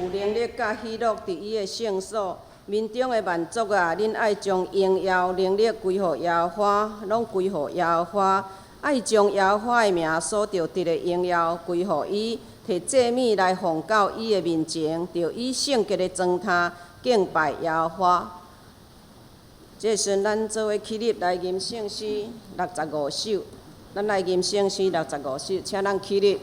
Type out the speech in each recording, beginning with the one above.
有能力甲喜乐伫伊的圣所。民中的万族啊，恁爱将荣耀、能力归互耶和华，拢归互耶和华。爱将耶和华的名所着得的荣耀归互伊，摕祭物来奉到伊的面前，着以圣洁的装坛敬拜耶和华。这时咱做伙起立来吟圣诗65首，咱来吟圣诗65首，请咱起立。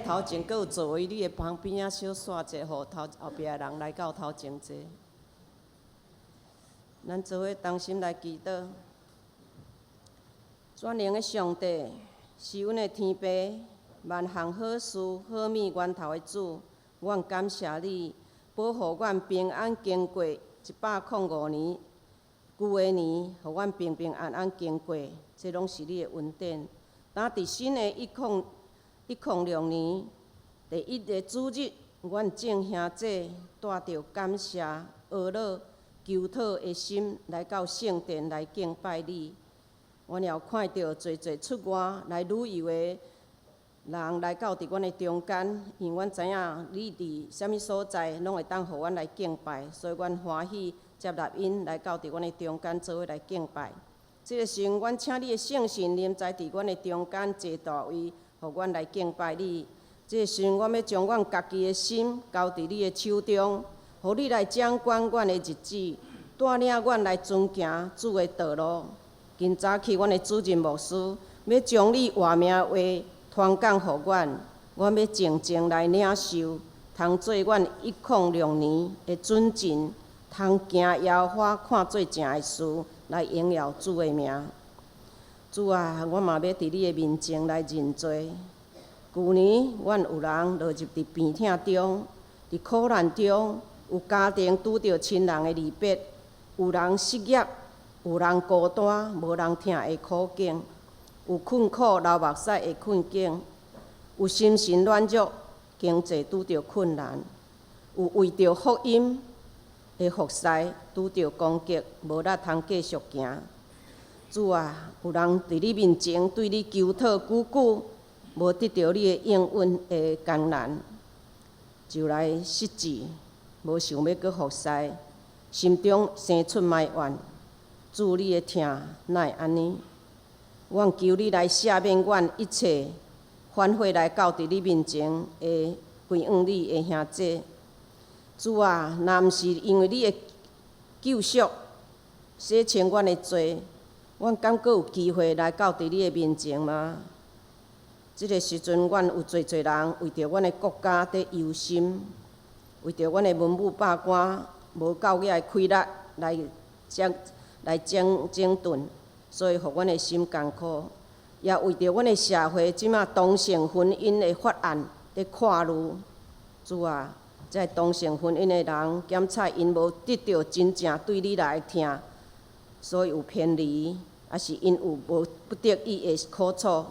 头前，阁有座位，你的旁边仔小煞者，互后壁的人来到头前坐。咱做伙同心来祈祷。全能的上帝，是阮的天父，万项好事、好物源头的主，阮感谢你，保护阮平安经过105年旧的年，互阮平平安安经过，这拢是你的恩典。当伫新的106年第1个主日，阮众兄弟带着感谢、懊恼、求讨的心来到圣殿来敬拜你。阮也看到侪侪出外来旅游的人来到伫阮的中间，因阮知影你伫啥物所在，拢会当互阮来敬拜，所以阮欢喜接纳因来到伫阮的中间做伙来敬拜。这个时阵，阮请你的圣神临在伫阮的中间坐大位，互阮来敬拜你。这个时阵，阮要将阮家己的心交伫你的手中，互你来掌管阮的日子。带领阮来遵行主的道路。今早起，阮的主任牧师要将你活命话传讲互阮，阮要静静来领受，通做阮106年的准进，通行耶和华看做正的事，来荣耀主的名。主啊，我嘛要伫你的面前来认罪。去年，阮有人落入伫病痛中，伫苦难中，有家庭拄着亲人的离别，有人失业，有人孤单，无人听的苦境，有困苦流目屎的困境，有心神软弱，经济拄着困难，有为着福音的服侍拄着攻击，无力通继续行。主啊，有人伫你面前对你求讨久久，无得到你的应允的艰难，就来失志，无想要搁服侍，心中生出埋怨。主，你的疼哪会安尼？阮求你来赦免阮一切反悔来到伫你面前的归向你的兄弟。主啊，若毋是因为你的救赎洗清阮的罪，阮敢阁有机会来到伫你的面前吗？即个时阵，阮有侪人为着阮的国家在忧心，为着阮的文武百官无够野的气力来整顿，所以互阮的心艰苦。也为着阮的社会即马同性婚姻的法案在看路。主啊，这同性婚姻的人检查因无得到真正对你来听，所以有偏离，也是因有无不得已的苦楚。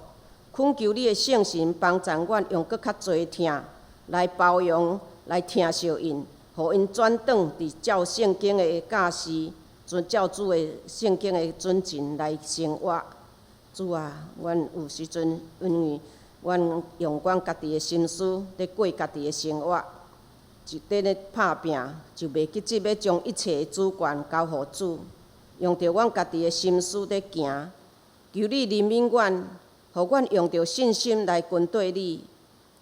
恳求你的圣神帮助阮，用搁较侪疼来包容、来疼惜因，互因转转伫照圣经的教示，照主的圣经的准则来生活。主啊，阮有时阵因为阮用阮家己的心思咧过家己的生活，一直咧拍拼，就袂记得要将一切的主权交互主，用着阮家己的心思咧行。求你怜悯阮。互阮用着信心来跟对你。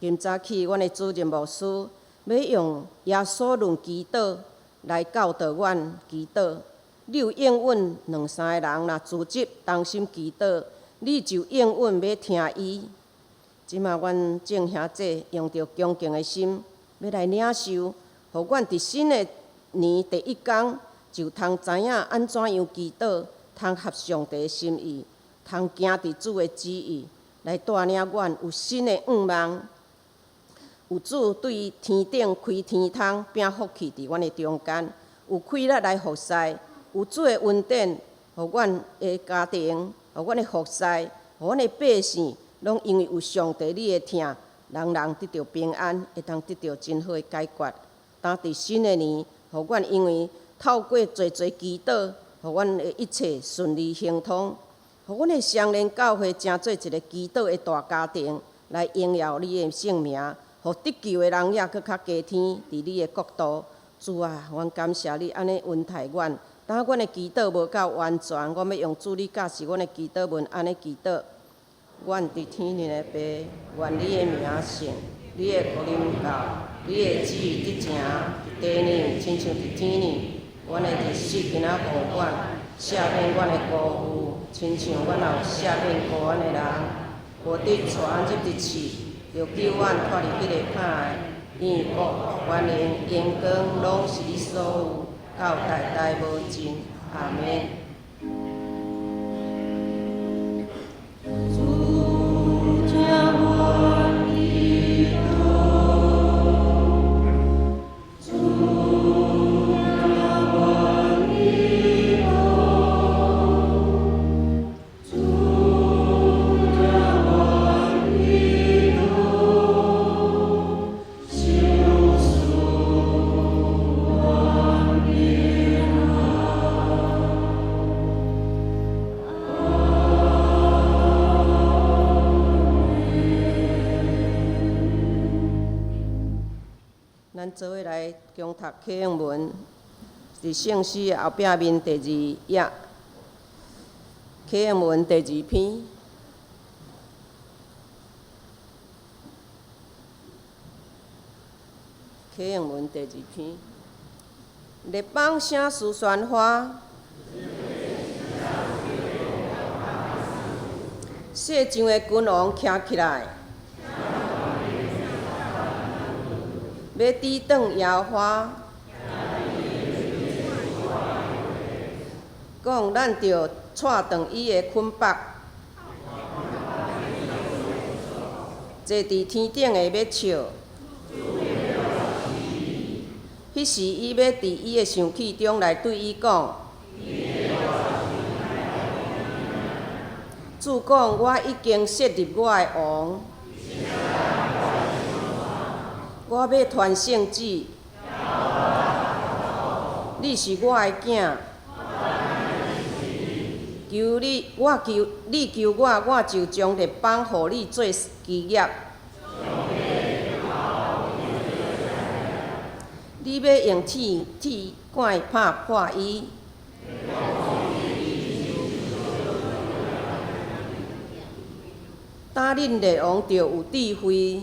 今早起，阮的主任牧师要用耶稣论祈祷来教导阮祈祷。你有应允2、3个人若自责同心祈祷，你就应允要听伊。即马阮众兄弟用着恭敬的心，要来领受，互阮伫新的年第1天就通知影安怎样祈祷，通合上帝的心意。通行伫主的旨意，来带领阮有新的愿望，有主对天顶开天窗，并福气伫阮的中间，有气力来服侍，有主的恩典，互阮的家庭，互阮的服侍，互阮的百姓，拢因为有上帝你的疼，人人得到平安，会当得到真好的解决。当伫新的年，互阮因为透过侪祈祷，互阮的一切顺利行通。互阮的相连教会成做一个祈祷的大家庭，来荣耀你的圣名，互得救的人也搁较加添伫你的国度。主啊，阮感谢你安尼恩待阮。当阮的祈祷无够完全，阮要用主你教示阮的祈祷文安尼祈祷。阮伫天里的爸，愿你的名圣，你的国临到，你的旨意得成，伫地里亲像伫天里。阮的日时今仔互阮，赦免阮的辜负，亲像阮也有赦免辜阮的人。无得传入日市，就救阮脱离迄个歹的。因国、权能、荣光，拢是你所有，到代代无尽。阿免。咱做伙来共读启应文，伫圣诗后壁面第2页，启应文第2篇。启应文第2篇。列邦声势喧哗，世上的君王徛起来，要抵挡耶和华。讲咱着踹断伊的捆绑，坐伫天顶的要笑。迄时伊要伫伊的生气中来对伊讲：主讲，我已经设立我的王，我要传圣旨。你是我的囝，求你，你求我，我就将列邦互你做基业。你要用铁管拍破伊，打恁列王着有智慧，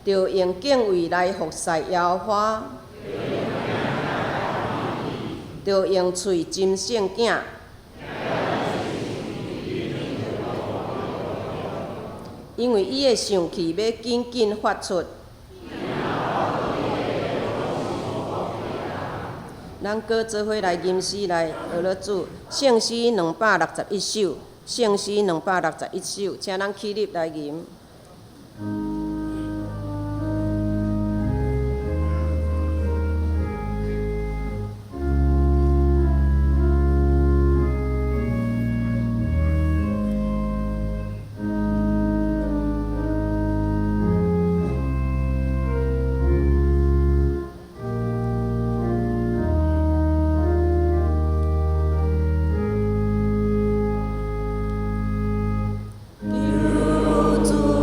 着用敬畏来服侍耶和华，着用喙斟圣囝。因为伊的生气要紧紧发出。咱搁做伙来吟诗来学了主圣诗261首，圣诗261首，请咱起立来吟。求主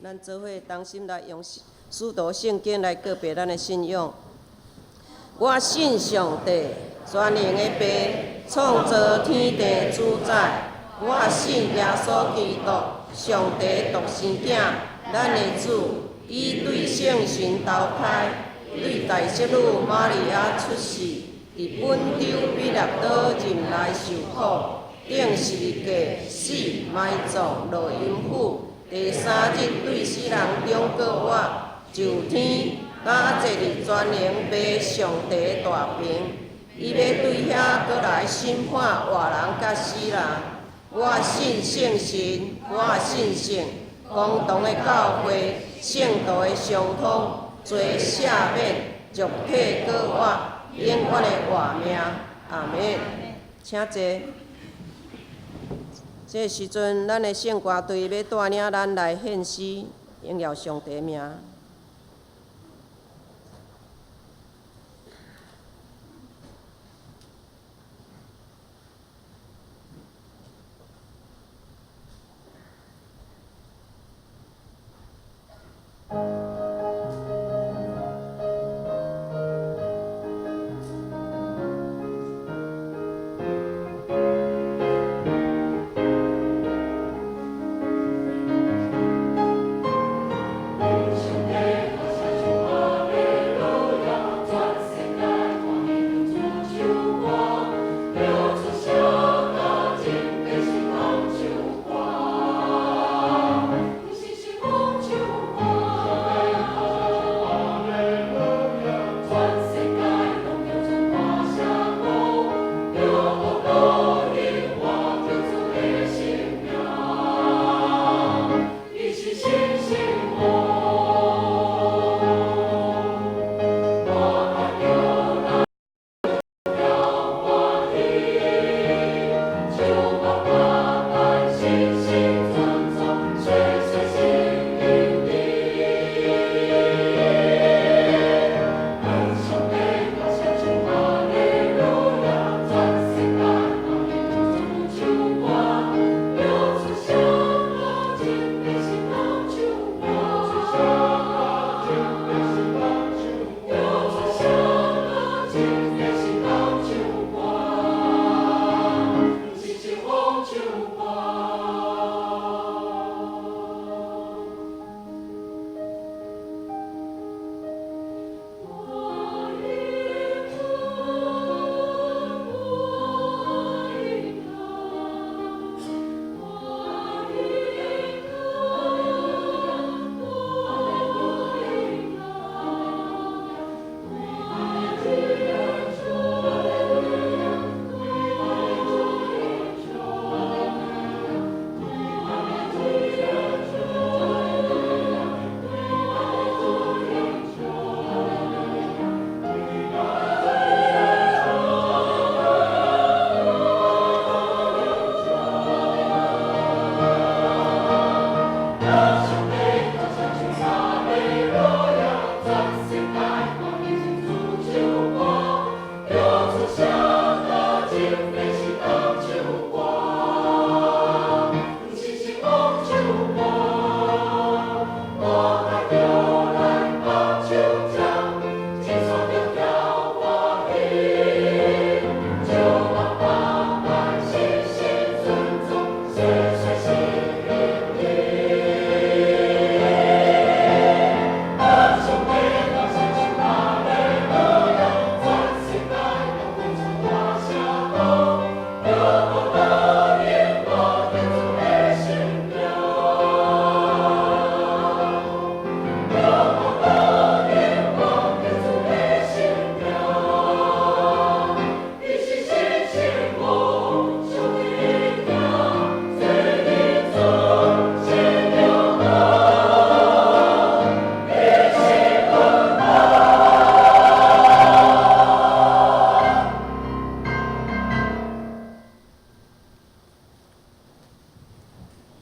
咱做伙同心来用使徒圣经来告别咱的信仰。我信上帝，全能的爸，创造天地主宰。我信耶稣基督，上帝独生子，咱的主，伊对圣神投胎，对大圣女玛利亚出世，伫本州比勒岛任来受苦，顶十字架死埋葬落阴府，第三日对死人中搁活，就天，甲坐伫全能爸上帝大屏，伊要对遐搁来审判活人甲死人。我信圣神，我信圣，公堂的教会，圣道的相通，罪赦免，俗体搁活，永远的活命。阿门。请坐。这时阵，咱的圣歌队要带领咱来献诗，荣耀上帝名。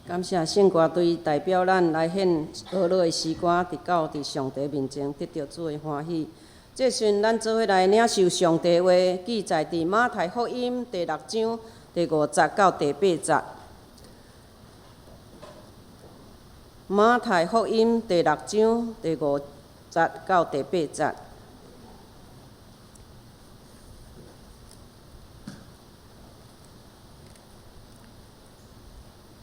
感谢圣歌队代表咱来献俄罗的诗歌，伫上帝面前得到主的欢喜。这时咱做伙来领受上帝话，记载伫马太福音第6章第50到第8节。马太福音第6章第5节到第8节。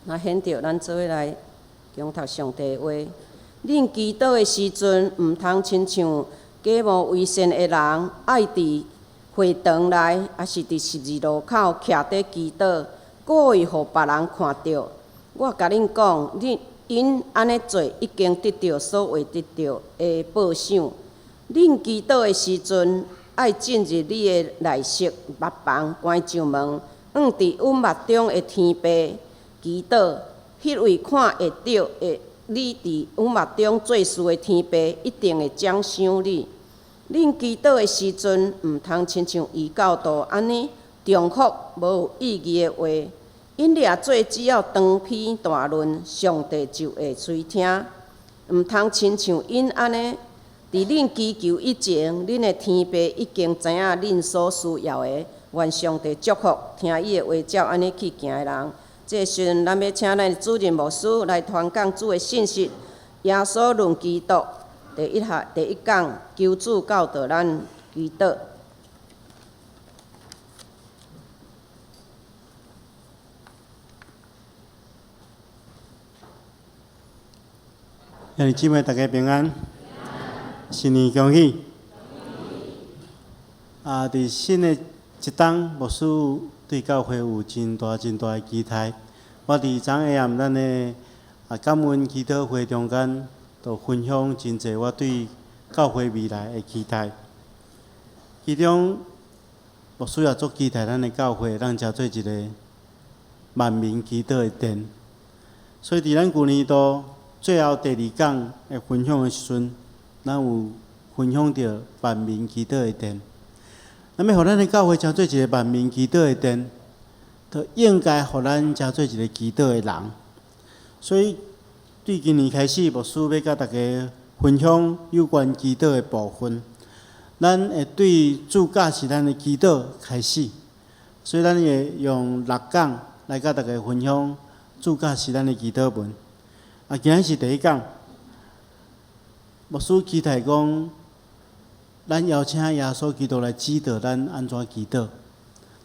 那显着咱做伙来共读上帝话。恁祈祷的时阵，毋通亲像假冒为善的人，爱伫会堂内，还是伫十字路口徛伫祈祷，故意互别人看到。我甲恁讲，因安尼做已经得到所谓得到的报赏。恁祈祷的时阵，爱进入你的内室幕房，关上门，伫阮目中的天父祈祷，迄位看会到的，你伫阮目中做事的天父一定会奖赏你。恁祈祷的时阵，毋通亲像异教徒安尼重复无有意义的话。因掠做只要长篇大论，上帝就会垂听。毋通亲像因安尼，伫恁祈求以前，恁的天父已经知影恁所需要的。愿上帝祝福听伊的话，照安尼去行的人。这时阵，咱要请咱的主任牧师来传讲主的信息。耶稣论基督第一讲，求主教导咱祈祷。兄弟姊妹，大家平安，新年恭喜！伫新的一冬，牧师对教会有真大的期待。我伫昨下暗咱的感恩祈祷会中间，就分享真侪我对教会未来的期待。其中，牧师也足期待咱的教会，咱才做一个万民祈祷的殿。所以伫咱旧年度最后第2讲的分享的时阵，咱有分享到万民祈祷的殿。那么，互咱的教会成做一个万民祈祷的殿，就应该互咱成做一个祈祷的人。所以，对今年开始，牧师要甲大家分享有关祈祷的部分。咱会对主教是咱的祈祷开始，所以咱会用6讲来甲大家分享主教是咱的祈祷文。今日是第1讲，牧师期待讲，咱邀请耶稣基督来指导咱安怎祈祷。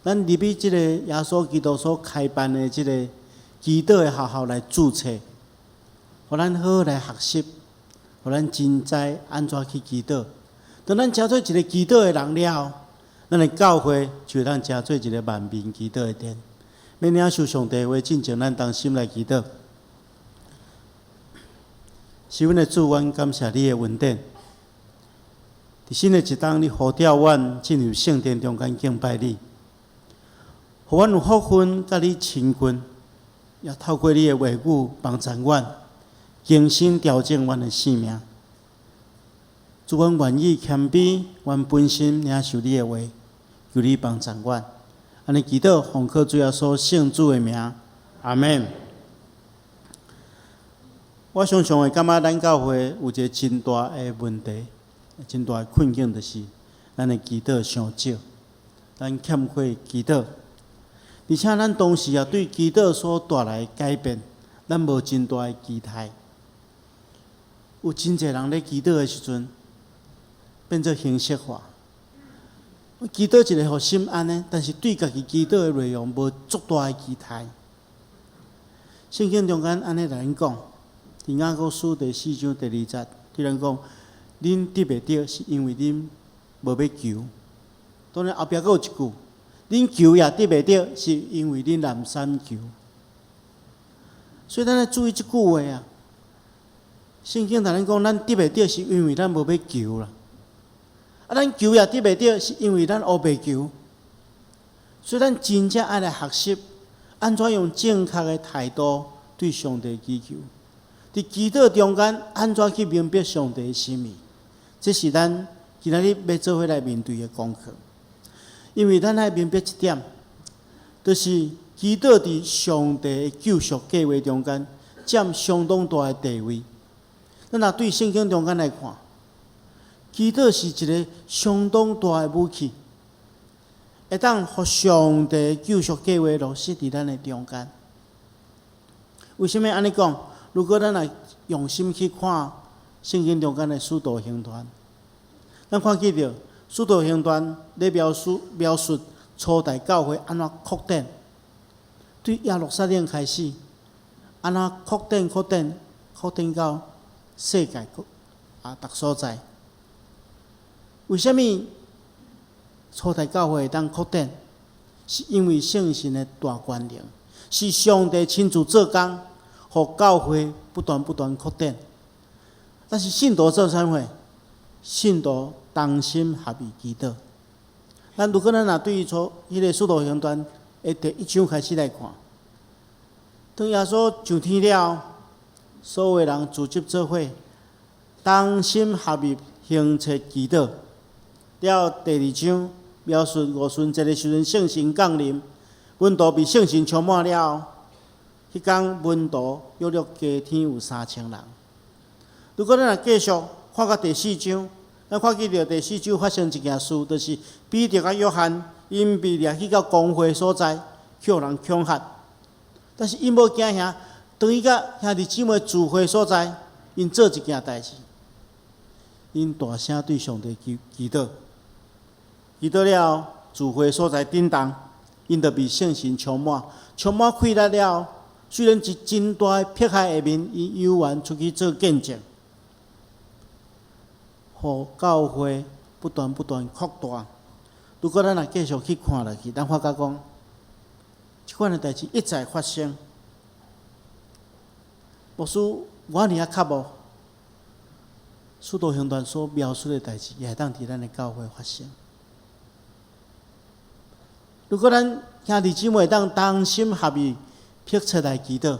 咱入去即个耶稣基督所开办的即个祈祷的学校来注册，互咱好好来学习，互咱真知安怎去祈祷。当咱成做一个祈祷的人了后，咱的教会就咱成做一个万民祈祷的殿。要领受上帝话，进前咱当心来祈祷。是阮的主，阮感谢你的恩典。伫新的一冬，你呼召阮进入圣殿中间敬拜你，互阮有福分，甲你亲近，也透过你的话语帮助阮，更新调整阮的性命。主，阮愿意谦卑，阮本心领受你的话，求你帮助阮。安尼祈祷，奉靠主耶稣圣主的名，阿门。我常常会感觉咱教会有一个真大的问题，真大的困境，就是咱的祈祷伤少，咱欠缺祈祷，而且咱当时也对祈祷所带来的改变，咱无真大的期待。有真侪人咧祈祷的时阵，变做形式化。祈祷一个互心安的，但是对家己祈祷的内容无足大的期待。圣经中间安尼来咱讲。伫雅各书第4章第2节，对咱讲：恁得袂到，是因为恁无要求。当然后壁佫有一句：恁求也得袂到，是因为恁懒散求。所以咱要注意即句话啊！圣经同咱讲，咱得袂到，是因为咱无要求啦。咱求也得袂到，是因为咱乌白求。所以咱真正爱来学习，安怎用正确的态度对上帝祈求。伫祈祷中间，安怎去明白上帝的心意？这是咱今仔日要做伙来面对的功课。因为咱爱明白一点，就是祈祷伫上帝的救赎计划中间占相当大的地位。咱若对圣经中间来看，祈祷是一个相当大的武器，会当互上帝的救赎计划落实伫咱的中间。为什么安尼讲？如果咱来用心去看圣经中间的使徒行传，咱看见着使徒行传咧描述初代教会安怎扩展，对耶路撒冷开始，安怎扩展到世界各所在。为什么初代教会会当扩展？是因为圣神的大权能，是上帝亲自做工，互教会不断扩展。但是信徒做啥货？信徒同心合意祈祷。如果咱若对迄个使徒行传的第1章开始来看，当耶稣上天了，所有人聚集做伙，同心合意行切祈祷。了第2章描述五旬节的时阵，圣神降临，门徒被圣神充满了。迄天门徒约加天有3000人。如果咱若继续看到第4章，咱看见着第4章发生一件事，就是彼得甲约翰因被掠去到公会所在，去互人恐吓。但是因无惊吓，当伊甲兄弟姊妹聚会所在，因做一件代志，因大声对上帝祈祷。祈祷了，聚会所在震动，因就被圣神充满气力了。虽然是真大的迫害下面，因有缘出去做见证，互教会不断扩大。如果咱若继续去看落去，咱发觉讲，即款的代志一再发生。牧师，我尔较无，使徒行传所描述的代志，也会当伫咱的教会发生。如果咱兄弟姊妹当同心合意迫切来祈祷，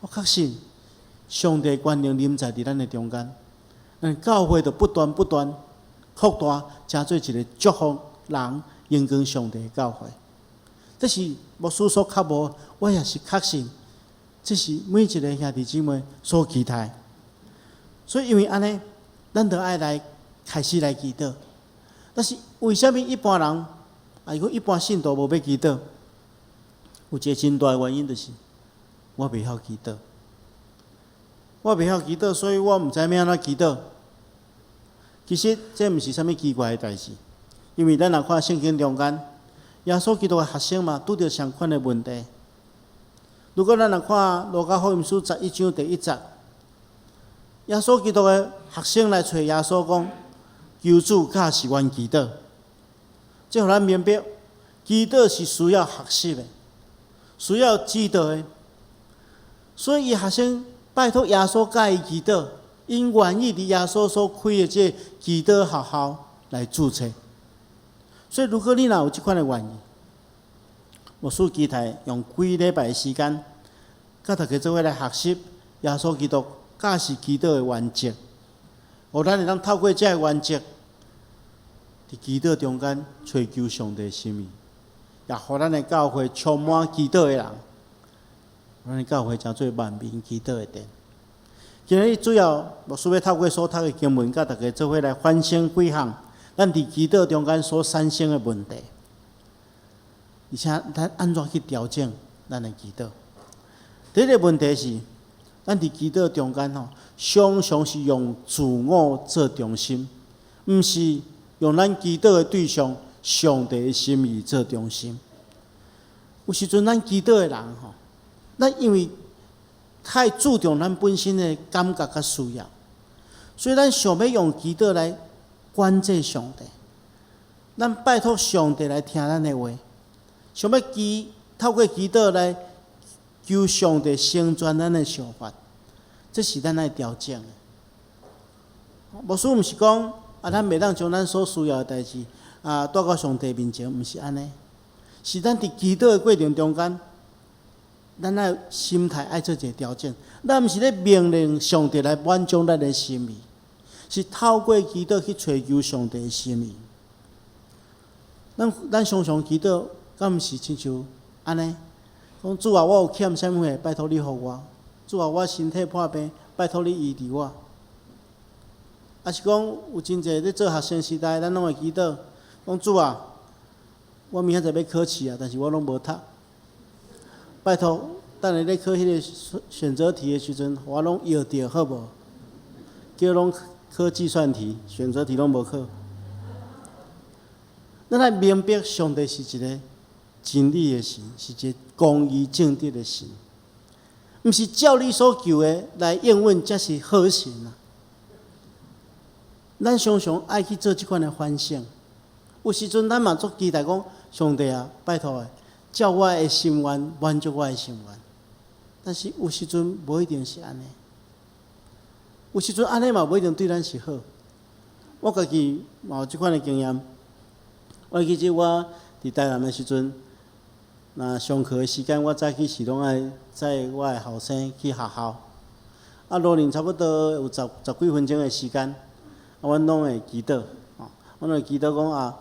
我确信上帝权能临在伫咱的中间，咱教会就不断扩大，成做一个祝福人荣光上帝的教会。这是牧师所较无，我也是确信，这是每一个兄弟姊妹所期待。所以因为安尼，咱就爱来开始来祈祷。但是为什么一般人？如果一般信徒无要祈祷，有一个真大的原因，就是我袂晓祈祷。我袂晓祈祷，所以我毋知要安怎祈祷。其实这毋是啥物奇怪的代志，因为咱若看圣经中间，耶稣基督的学生嘛，拄着相款的问题。如果咱若看路加福音书11章第1节，耶稣基督的学生来找耶稣讲：“求主教是阮祈祷。”这互咱明白，祈祷是需要学习的，需要指导的。所以，伊学生拜托耶稣教伊祈祷，因愿意伫耶稣所开的这祈祷学校来注册。所以，如果你若有这款的愿意，牧师期待用几礼拜的时间，甲大家做伙来学习耶稣基督教是祈祷的原则，互咱会当透过这个原则。伫祈祷中间追求上帝的心意，也互咱的教会充满祈祷的人，咱的教会成做万民祈祷的殿。今日主要牧师要透过所读的经文，甲大家做伙来反省几项咱伫祈祷中间所产生的问题，而且咱安怎去调整咱的祈祷。第一个问题是，咱伫祈祷中间常常是用自我做中心，毋是用咱祈祷的对象上帝的心意做中心。有时阵咱祈祷的人咱因为太注重咱本身的感觉甲需要，所以咱想要用祈祷来关照上帝，咱拜托上帝来听咱的话，想要透过祈祷来求上帝成全咱的想法，这是咱爱调整的。牧师毋是讲咱袂当将咱所需要的代志带到上帝面前，毋是安尼，是咱伫祈祷的过程中间，咱爱心态爱做一个调整。咱毋是咧命令上帝来满足咱的心意，是透过祈祷去追求上帝的心意。咱常常祈祷，敢毋是亲像安尼？讲主啊，我有欠啥物货，拜托你互我；主啊，我身体破病，拜托你医治我。啊是讲有真侪咧做学生时代，咱拢会祈祷，讲主啊，我明仔载要考试啊，但是我拢无读，拜托等下咧考迄个选择题的时阵，我拢摇着好无？叫拢考计算题、选择题拢无考。咱来明白上帝是一个真理的神，是一个公义正直的神，毋是照你所求的来应允才是好神啊！咱常常爱去做即款的反省，有时阵咱嘛足期待讲，上帝啊，拜托诶，照我的心愿满足我的心愿。但是有时阵无一定是安尼，有时阵安尼嘛无一定对咱是好。我家己嘛有即款的经验。我记得我伫台南的时阵，那上课的时间，我早起是拢爱载我的后生去学校。啊，路程差不多有十几分钟的时间，啊，阮拢会祈祷，阮会祈祷讲啊，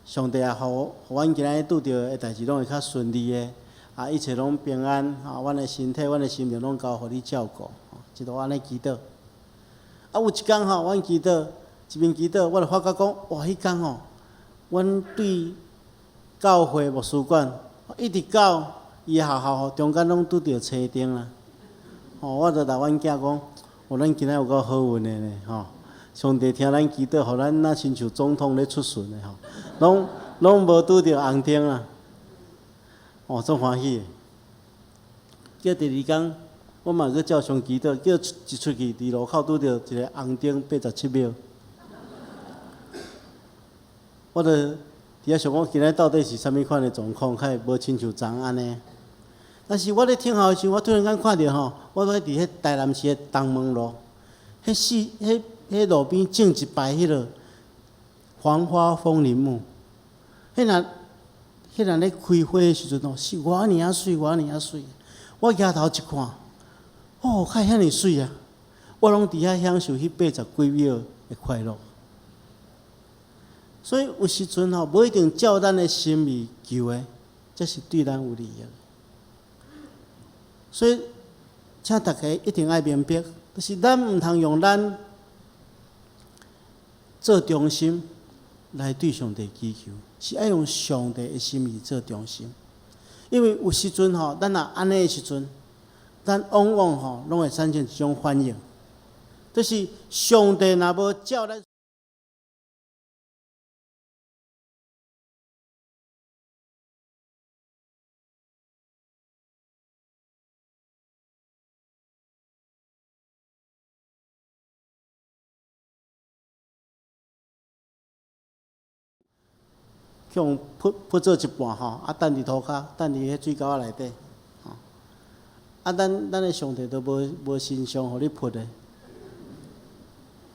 上帝啊，互阮今仔拄着的代志拢会较顺利的，啊，一切拢平安，啊，阮的身体、阮的心灵拢交互你照顾，一路安尼祈祷。啊，有一天吼，阮祈祷，一边祈祷，我就发觉讲，哇，迄天吼。阮对教会牧师馆一直到伊学校中间拢拄着车灯啦。我就甲阮囝讲，咱今仔有够好运的呢，上帝听咱祈祷，互咱那亲像总统咧出巡的拢无拄着红灯啦。足欢喜的。叫第二天，我嘛去照常祈祷，叫一出去伫路口拄着一个红灯87秒。我就伫遐想讲，今仔到底是啥物款的状况，较会无亲像昨安尼。但是我咧听候的时候，我突然间看到吼，我伫迄台南市的东门路，迄路边种一排迄落黄花风铃木，迄若咧开花的时阵吼，是偌尔啊水，偌尔啊水。我抬头一看，哦，较遐尼水啊！我拢伫遐享受迄80几秒的快乐。所以有时阵吼，无一定照咱的心意求的，这是对咱有利益。所以，请大家一定要明白，就是咱毋通用咱做中心来对上帝祈求，是要用上帝的心意做中心。因为有时阵吼，咱若安尼的时阵，咱往往吼拢会产生一种反应，就是上帝若无照咱。用铺做一半吼，啊，等伫涂骹，等伫迄水沟仔内底，啊，咱的上帝都无欣赏，互你铺的，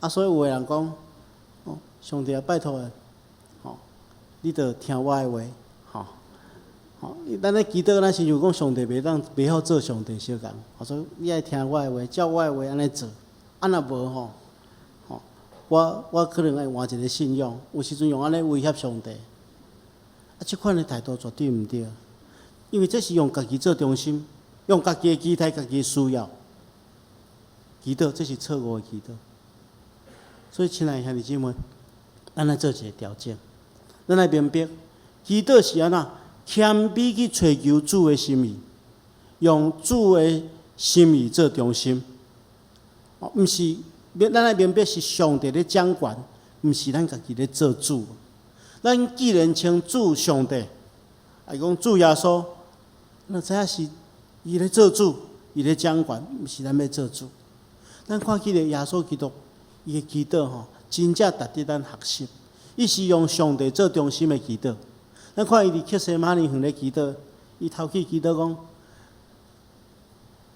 啊，所以有个人讲，上帝啊，拜托的，你着听我的话，咱咧祈祷，咱亲像讲上帝袂晓做上帝小共，所以你爱听我的话，照我的话安尼做，啊，若无吼，我可能爱换一个信仰，有时阵用安尼威胁上帝。这款的态度绝对毋对，因为这是用家己做中心，用家己的期待、家己的需要祈祷，这是错误的祈祷。所以，亲爱的兄弟姊妹，咱来做一个调整，咱来明白，祈祷是安怎谦卑去追求主的心意，用主的心意做中心，毋是咱来明白是上帝咧掌权，毋是咱家己咧做主。咱既然称主上帝，还讲主耶稣，那知影是伊咧做主，伊咧掌权，毋是咱要做主。咱看起来耶稣基督，伊的祈祷吼，真正值得咱学习。伊是用上帝做中心的祈祷。咱看伊伫克西马尼园咧祈祷，伊头起祈祷讲：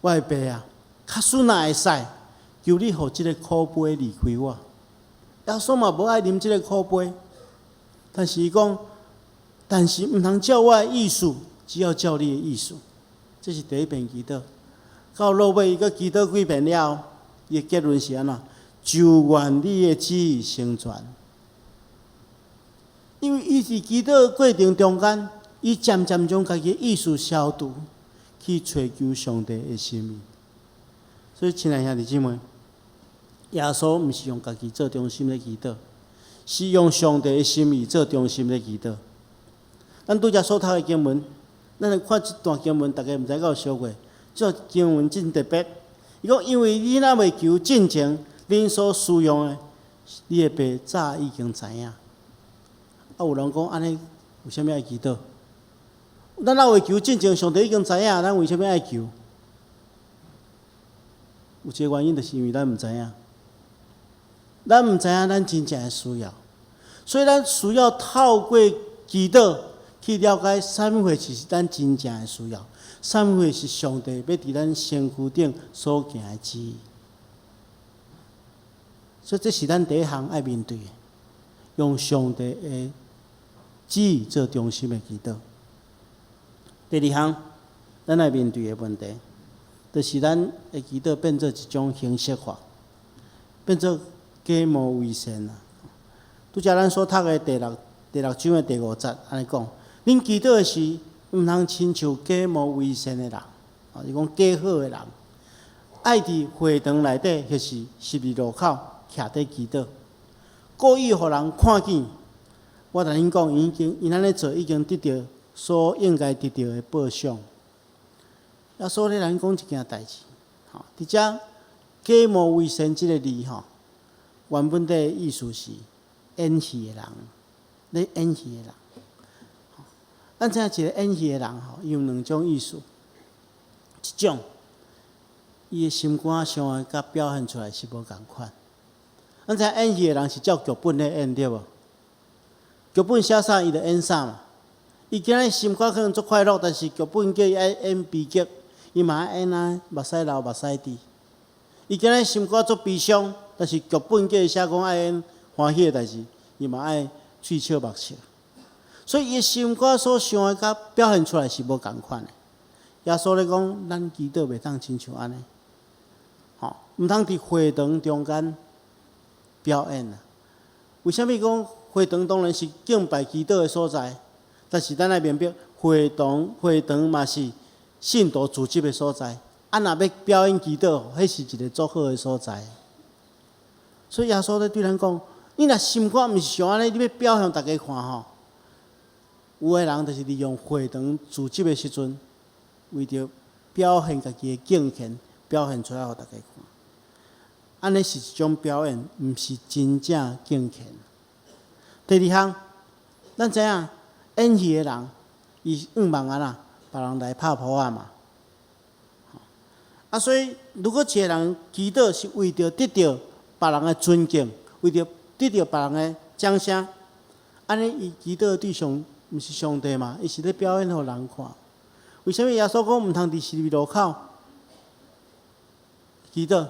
我的爸啊，假使若会使，求你互即个苦杯离开我。耶稣嘛无爱啉即个苦杯。但是伊讲，但是毋通照我的意思，只要照你的意思。这是第一遍祈祷。到落尾伊个祈祷几遍了后，伊的结论是安怎？就愿你的旨意成全。因为伊伫祈祷过程中间，伊渐渐将家己的意思消除，去追求上帝的心意。所以，亲爱兄弟姊妹，耶稣毋是用家己做中心的祈祷。是用上帝的心意做中心的祈祷。咱拄则所读的经文，咱来看一段经文，大家毋知有小过。这经文真特别。伊讲，因为你若未求进前，恁所需用的，你的爸早已经知影。有人讲安尼，为虾米爱祈祷？咱若未求进前，上帝已经知影，咱为虾米爱求？有一个原因，就是因为咱毋知影。咱毋知影咱真正的需要，所以咱需要透过祈祷去了解啥物货是咱真正的需要，啥物货是上帝要伫咱身躯顶所行的旨意。所以这是咱第一项爱面对的，用上帝的旨意做中心的祈祷。第二项，咱爱面对的问题，就是咱的祈祷变做一种形式化，变做假冒伪善啊！拄则咱所读的第六章的第5节，安尼讲：恁祈祷的时，毋通亲像假冒伪善的人，啊，是讲假好的人，爱伫会堂内底，或是十字路口徛伫祈祷，故意互人看见。我甲恁讲，因安尼做已经得到所应该得到的报赏。耶稣咧咱讲一件代志，吼，伫遮假冒伪善即个字，吼。原本的意思是演戏的人，咧演戏的人。咱知影一个演戏的人吼，伊有两种意思。一种，伊的心肝想的甲表现出来是无共款。咱知影演戏的人是照剧本咧演，对无？剧本写啥，伊就演啥嘛。伊今仔心肝可能足快乐，但是剧本叫伊爱演悲剧，伊嘛爱演啊，目屎流目屎滴。伊今仔心肝足悲伤。但是剧本叫伊写讲爱演欢喜的代志，伊嘛爱嘴笑目笑，所以伊心肝所想的甲表现出来是无共款的。耶稣咧讲，咱祈祷袂当亲像安尼，吼，毋通伫会堂中间表演啊。为虾米讲会堂当然是敬拜祈祷的所在，但是咱来明白，会堂嘛是信徒聚集的所在。啊，若要表演祈祷，迄是一个足好的所在。所以耶稣咧对咱讲：你若心肝毋是像安尼，你要表现大家看吼。有的人就是利用会堂聚集的时阵，为着表现家己的敬虔，表现出来互大家看。安尼是一种表演，毋是真正敬虔。第二项，咱知影演戏的人，伊望安那别人来拍扑啊嘛。所以如果一个人祈祷是为着得到别人的尊敬，为着得到别人的掌声，安尼伊祈祷的对象毋是上帝嘛？伊是咧表演互人看。为什么耶稣讲毋通伫十字路口祈祷？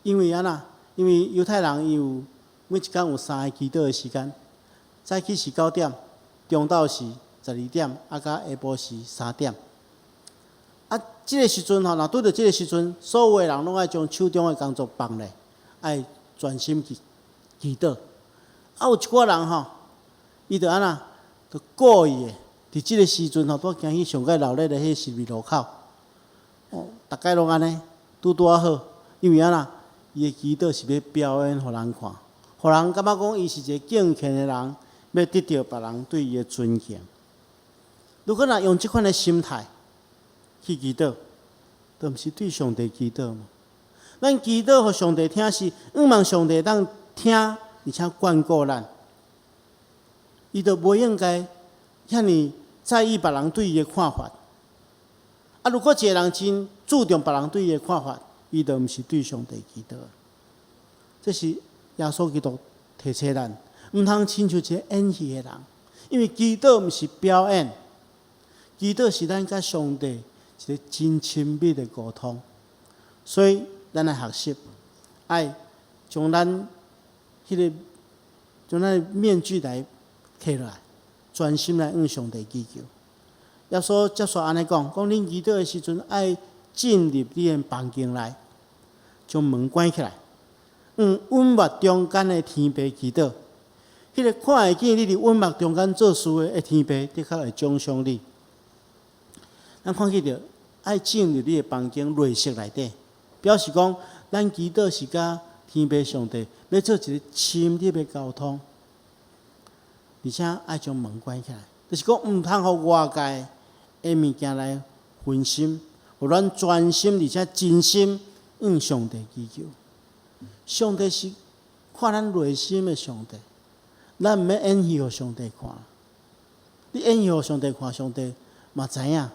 因为安那？因为犹太人伊有每一天有3个祈祷的时间，早起是9点，中昼是12点，甲下晡是3点。即个时阵吼，若拄着即个时阵，所有的人拢爱将手中的工作放咧，爱专心去祈祷。有一寡人吼，伊就安那，就故意的，伫即个时阵吼，拄惊去上界闹热的迄十字路口，大概拢安尼，拄啊好，因为安那，伊的祈祷是要表演互人看，互人感觉讲伊是一个敬虔的人，要得到别人对伊的尊敬。如果若用即款的心态去祈祷，都毋是对上帝祈祷嘛。咱祈祷互上帝听是，望上帝当听，而且眷顾咱。伊就无应该遐尼在意别人对伊的看法。如果一个人真注重别人对伊的看法，伊就毋是对上帝祈祷。这是耶稣基督提醒咱，毋通亲像一个演戏的人，因为祈祷毋是表演，祈祷是咱甲上帝一个真亲密的沟通，所以咱来学习，爱将咱的面具来摕落来，专心来向上帝祈求。耶稣接续安尼讲，恁祈祷的时阵，爱进入你的房间内，将门关起来，稳默中间的天父祈祷。迄个看会见你伫稳默中间做事的天父，的确会奖赏你。咱看见着爱进入你的房间内室内底，表示讲咱祈祷是甲天父上帝要做一个亲密的沟通，而且爱将门关起来，就是讲毋通互外界的物件来分心，互咱专心而且真心向上帝祈求。上帝是看咱内心的上帝，咱毋要演戏互上帝看。你演戏互上帝看，上帝嘛知影。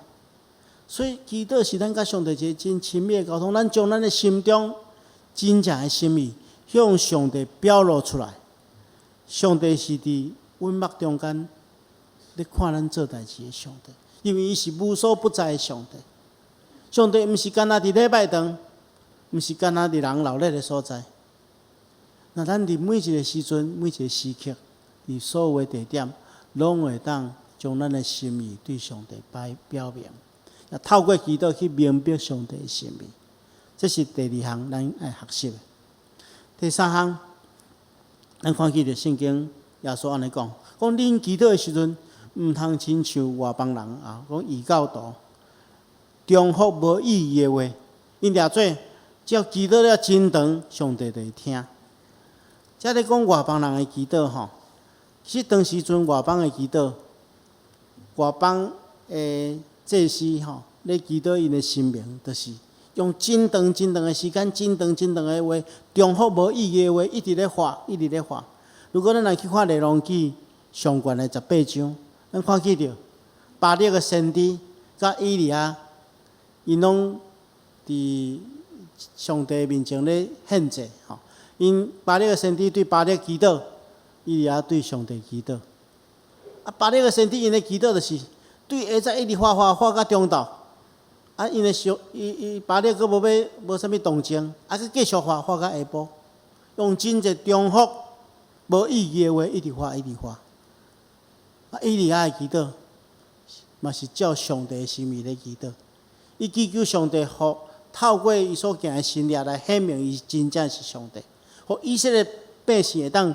所以祈祷是咱甲上帝一个真亲密的沟通，咱将咱的心中真正的心意向上帝表露出来。上帝是伫阮目中间咧看咱做代志的上帝，因为伊是无所不在的上帝。上帝毋是干那伫礼拜堂，毋是干那伫人劳累的所在。那咱伫每一个时阵、每一个时刻，伫所有的地点，拢会当将咱的心意对上帝表明，也透过祈祷去明白上帝的心意。这是第二项咱爱学习的。第三项，咱看起着圣经耶稣安尼讲，讲恁祈祷的时阵，毋通亲像外邦人啊，讲异教徒，重复无意义的话，因掠做只要祈祷了真长，上帝就会听。这咧讲外邦人的祈祷吼，其实当时阵外邦的祈祷，外邦的祭司吼，咧祈祷因的生命，就是用真长真长的时间，真长真长的话，重复无意义的话，一直咧发，一直咧发。如果咱来去看《列王纪》上悬的18章，咱看起着巴力的先知甲以利亚，因拢伫上帝面前咧献祭吼。因巴力的先知对巴力祈祷，以利亚对上帝祈祷。啊，巴力的先知因的祈祷就是对下早一直发到中昼，啊，因的巴力佫无啥物动静，啊，佫继续发到下晡，用真侪重复无意义的话一直发。啊，以利亚的祈祷嘛是照上帝的心意咧祈祷，伊祈求上帝互透过伊所行的神力来显明伊真正是上帝。互以色列百姓会当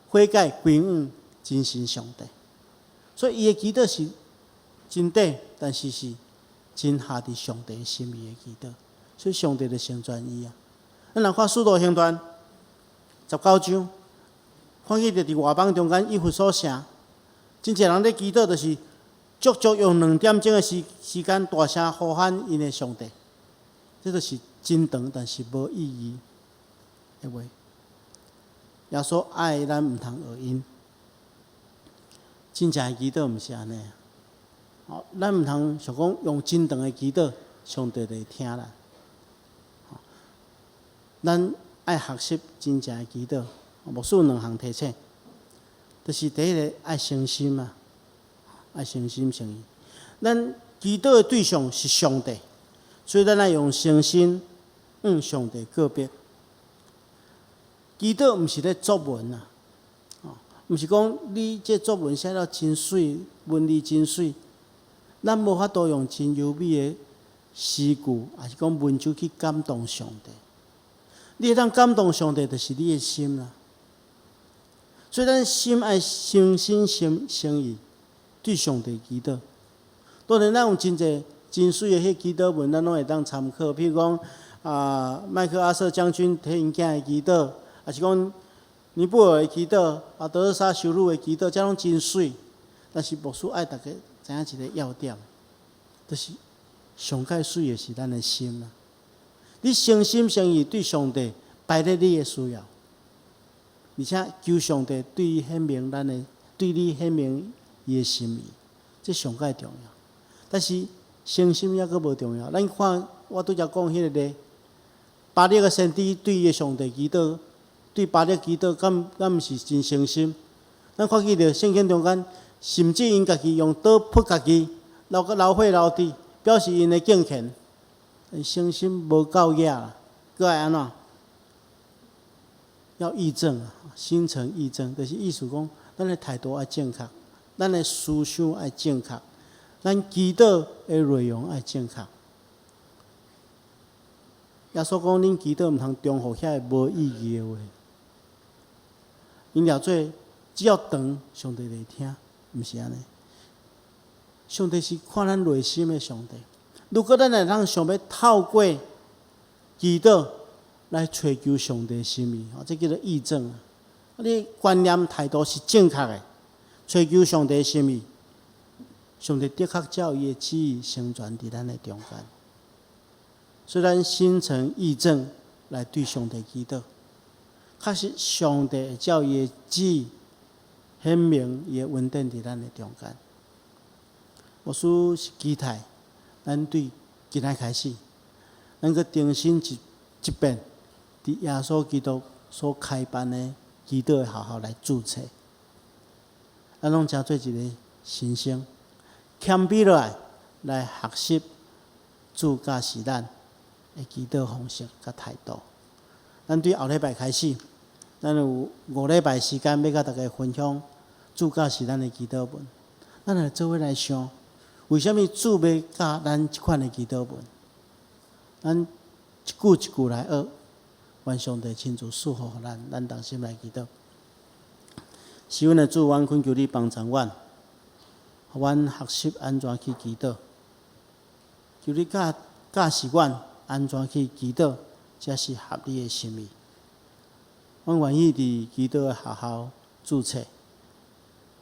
悔改归向真神上帝，所以伊的祈祷是真短，但是是真下伫上帝的心意的祈祷，所以上帝就成全伊啊。咱来看《使徒行传》19章，看起着伫外邦中间以弗所城，真侪人咧祈祷，就是足足用2点钟的时间大声呼喊因的上帝，这就是真长但是无意义的话。耶稣爱咱毋通学因，真正的祈祷毋是安尼。好，咱毋通想讲用真长的祈祷，上帝就会听咱。咱爱学习真正的祈祷，牧师有2项提醒，就是第一个爱诚心啊，爱诚心诚意。咱祈祷的对象是上帝，所以咱爱用诚心向上帝告别。祈祷毋是咧作文啊，毋是讲你这作文写了真水，文字真水，咱无法度用真优美的诗句，还是讲文章去感动上帝。你会当感动上帝，就是你的心啦。所以咱心爱诚心诚意对上帝祈祷。当然，咱有真侪真水的迄祈祷文，咱拢会当参考。譬如讲麦克阿瑟将军替因囝的祈祷。还是讲尼泊尔的祈祷，德尔莎修女的祈祷，这拢真水。但是牧师爱大家知影一个要点，就是上界水的是咱的心啦。你诚心诚意对上帝摆咧你的需要，而且求上帝对你显明伊的心意，这上界重要。但是诚心也阁无重要。咱看我拄则讲迄个咧，巴力的先知对伊的上帝祈祷。对巴力祈祷，敢毋是真诚心？咱看起着圣经中间，甚至因家己用刀扑家己，流血流滴，表示因的敬虔。诚心无够野啦，佫爱安怎？要义正啊，心诚义正，就是意思讲，咱的态度爱正确，咱的思想爱正确，咱祈祷的内容爱正确。耶稣讲，恁祈祷毋通重复遐个无意义的话。因掠做只要长，上帝就会听，毋是安尼。上帝是看咱内心的上帝。如果咱会当想要透过祈祷来追求上帝的心意，这叫做义正。你观念态度是正确的，追求上帝的心意，上帝的确照伊的旨意成全伫咱的中间。虽然心诚意正来对上帝祈祷，确实上帝会照伊的旨意显明伊的恩典伫咱的中间。牧师是期待咱对今仔开始，咱阁重新一遍，伫耶稣基督所开办的祈祷的学校来注册，咱拢诚做一个新生，谦卑落来学习主教是咱的祈祷方式甲态度。咱对后礼拜开始，咱有5礼拜时间要甲大家分享主教是咱的祈祷文。咱来做伙来想，为什么主要教咱即款的祈祷文？咱一句一句来学，愿上帝亲自赐福咱，咱同心来祈祷。是阮的主，阮恳求你帮助阮，互阮学习安怎去祈祷。求你教示阮安怎去祈祷，才是合理的心意。阮愿意伫祈祷的学校注册，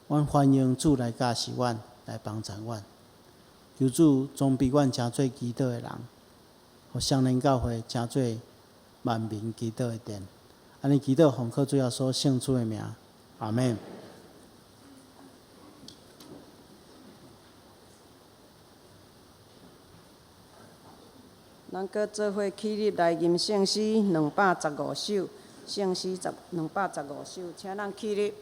阮欢迎主来教示阮，来帮助阮。求主装备阮诚做祈祷的人，互双连教会诚做万民祈祷的殿。安尼祈祷奉靠主耶稣圣主的名，阿门。咱搁做伙起立来吟圣诗215首，圣诗215首，请咱起立。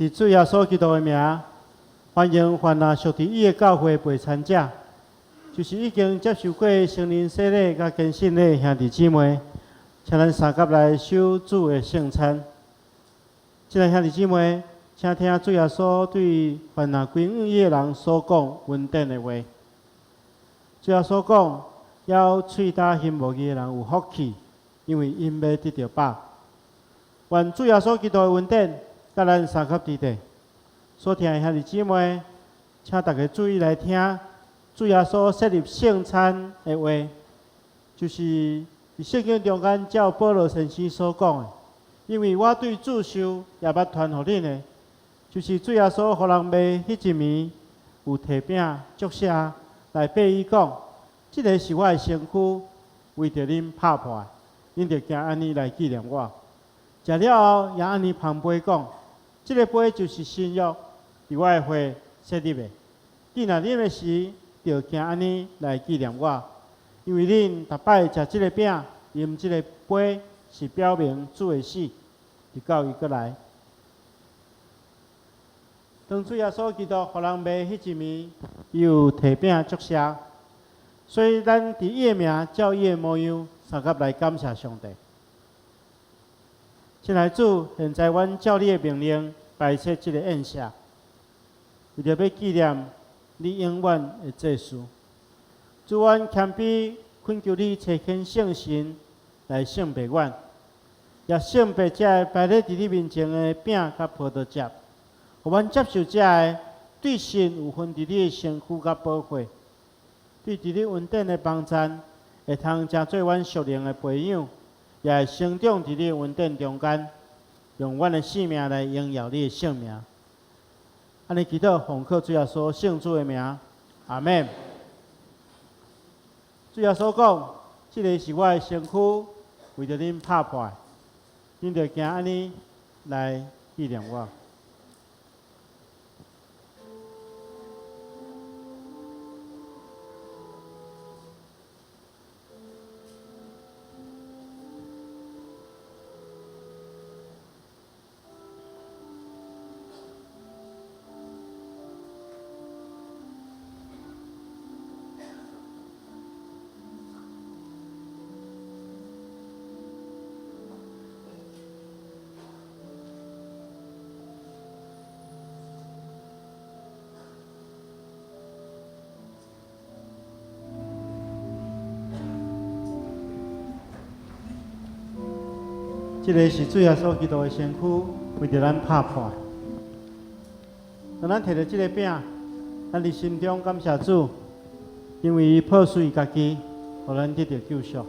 伫主耶稣基督的名，欢迎凡那属伫伊的教会陪参者，就是已经接受过成人洗礼甲更新的兄弟姊妹，请咱三甲来守主的圣餐。即个兄弟姊妹，请听主耶稣对凡那归向伊的人所讲恩典的话。主耶稣讲，要喙焦心无义的人有福气，因为因要得到饱。愿主耶稣基督的恩典，甲咱三甲伫地。所听的兄弟姊妹，请大家注意来听主耶稣设立圣餐的话，就是伫圣经中间，照保罗先生所讲的，因为我对主受也捌传互恁的，就是主耶稣互人卖迄一暝有提饼祝谢来背伊讲，即个是我的身躯，为着恁拍破的，恁着行安尼来纪念我。食了后，也安尼旁杯讲，即个杯就是新约，伫我的血设立的。既然啉的时，着行安尼来纪念我，因为恁逐摆食即个饼，饮即个杯，是表明主的死，直到伊过来。当主耶稣基督互人卖迄一暝，伊有提饼祝谢，所以咱伫伊的名，照伊的模样，三甲来感谢上帝。亲爱的主，现在阮照你的命令摆设即个宴席，为着要纪念你永远的祭事。主，阮谦卑恳求你垂听圣神来圣白阮，也圣白这个摆咧伫你面前的饼甲葡萄汁，互阮接受这个对神有份伫你的身躯甲保护，对伫你恩典的帮助，会通成做阮属灵的培养，也会成长伫你的恩典中间，用阮的性命来荣耀你的圣名。安尼祈祷，奉靠主耶稣圣主的名，阿门。主耶稣讲，即个是我的身躯，为着恁拍破的，恁着行安尼来纪念我。这个是主耶稣基督的身躯，为着咱拍破的。当咱摕到这个饼，咱伫心中感谢主，因为伊破碎家己，互咱得到救赎。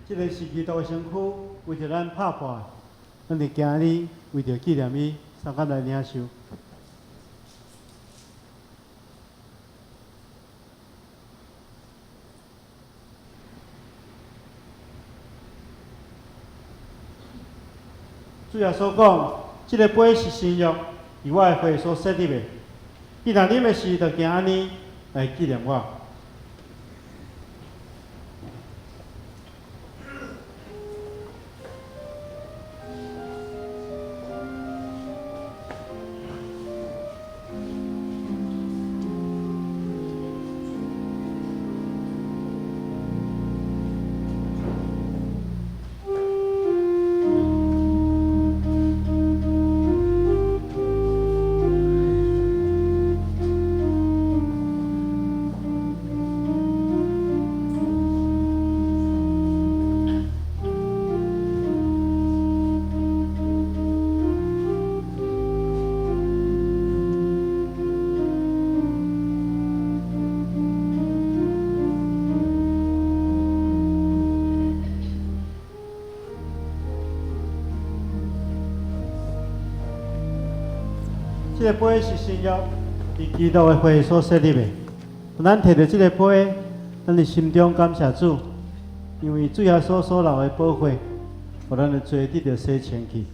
这个是基督的身躯，为着咱拍破的，咱伫今日为着纪念伊，三甲来领受。主耶稣讲，这个杯是新约，以我的血所设立的。既然啉的是，就行安尼来纪念我。这个杯是新约，是基督的血所设立的。咱摕到这个杯，咱伫心中感谢主，因为主耶稣所流的宝血，互咱的罪得到洗清去。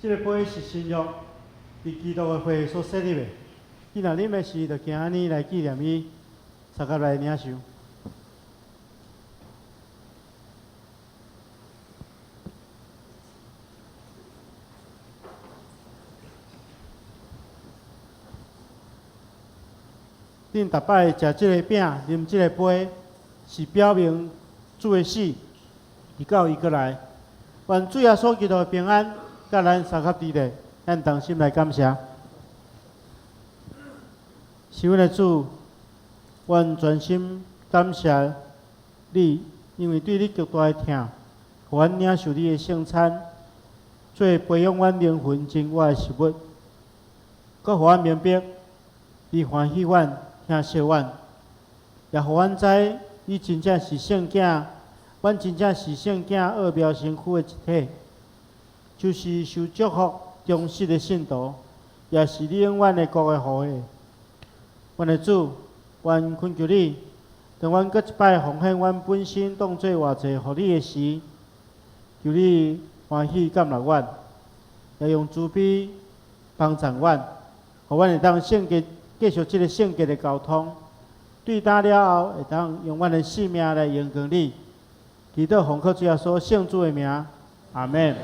这个杯是新约，伫基督的血所设立的。既然啉的是，就行安尼来纪念伊，参加来领受。恁逐摆食即个饼、啉即个杯，是表明主的死，直到伊过来。愿主耶稣基督的平安，甲咱三合伫咧，咱同心来感谢。是阮的主，愿全心感谢你，因为对你极大的疼，互阮领受你的圣餐，做培养阮灵魂真活的食物，搁互阮明白你欢喜阮。听惜阮，也互阮知，你真正是圣囝，阮真正是圣囝奥妙身躯的一体，就是受祝福忠实的信徒，也是你永远的国的后裔。阮的主，愿恳求你，当阮搁一摆奉献阮本身当作偌济互你的时，求你欢喜接纳阮，也用慈悲帮助阮，互阮会当圣洁。继续这个圣洁的交通，对打了后会当用阮的性命来荣光你。祈祷奉靠主耶稣圣主的名，阿门。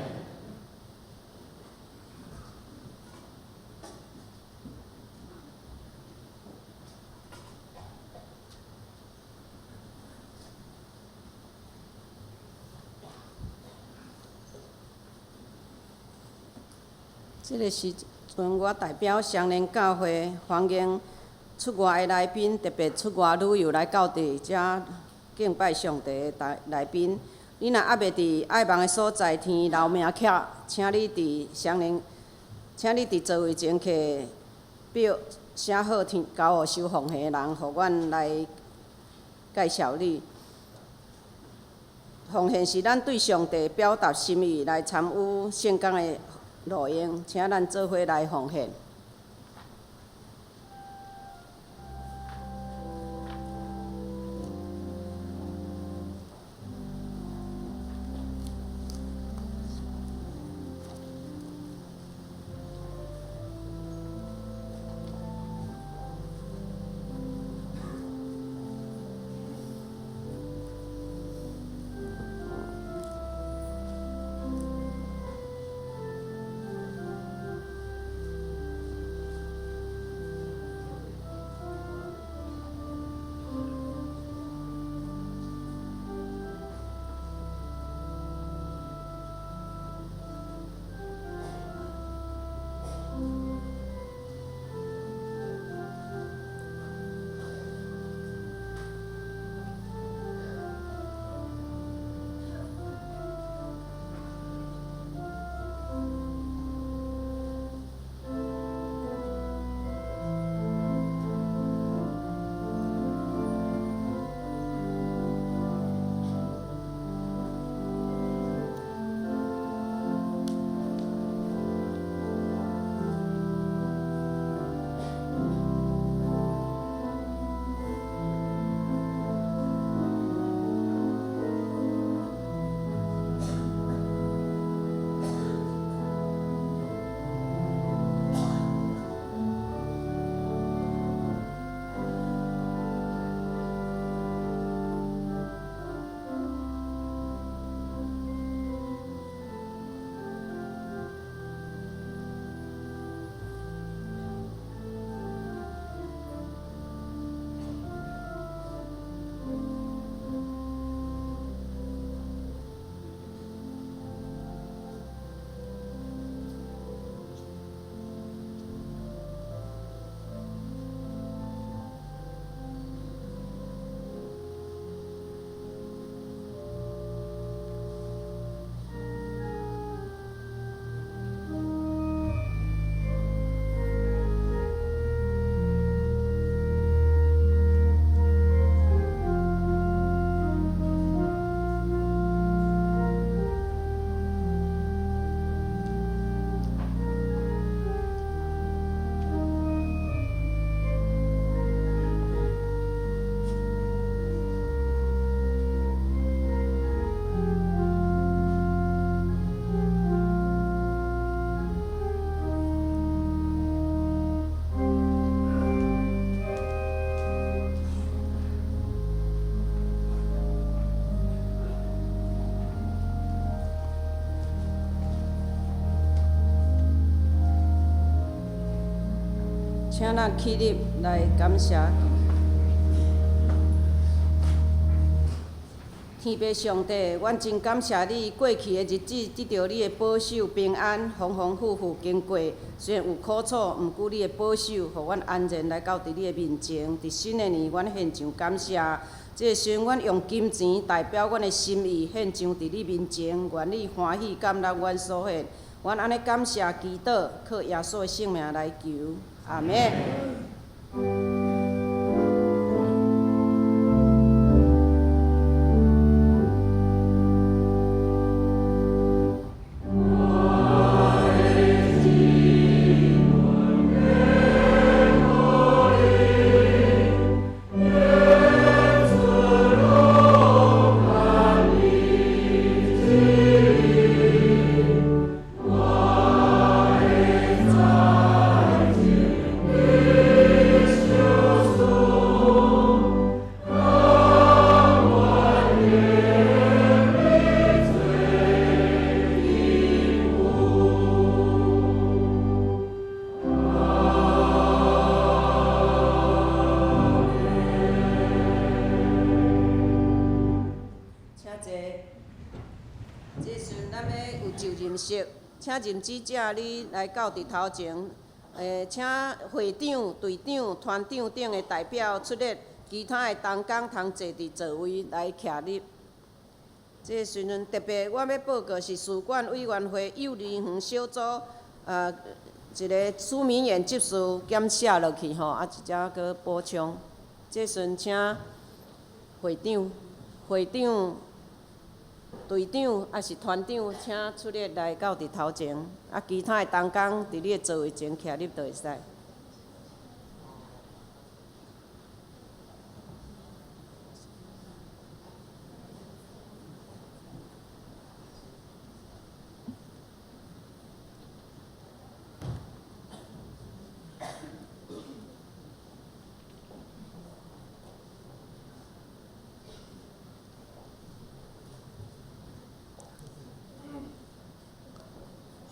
这个时阵，我代表双连教会欢迎出外的来宾，特别出外旅游来到伫遮敬拜上帝的来宾。你若还袂伫爱望的所在填留名册，请你伫双连，请你伫座位前摕表写好，交互收奉献的人，互阮来介绍你。奉献是咱对上帝表达心意，来参与圣工的路用，请咱做伙来奉献。请咱起立来感谢天父上帝，阮真感谢你过去的日子得到你的保守平安，丰丰富富经过。虽然有苦楚，毋过你的保守，互阮安然来到伫你的面前。伫新的年，阮献上感谢。这个时阵，阮用金钱代表阮的心意，献上伫你面前，愿你欢喜感纳阮所献。阮安尼感谢祈祷，靠耶稣的圣名来求，阿门。请任旨者你来到伫头前，请会长、队长、团长等的代表出列，其他的同工通坐伫座位来徛立。这时阵特别我要报告是主管委员会幼儿园小组一个书面言执事减写落去吼，一只搁补充。这时阵请会长、队长还是团长，请出列来到伫头前，其他的同工伫你的座位前徛立就会使。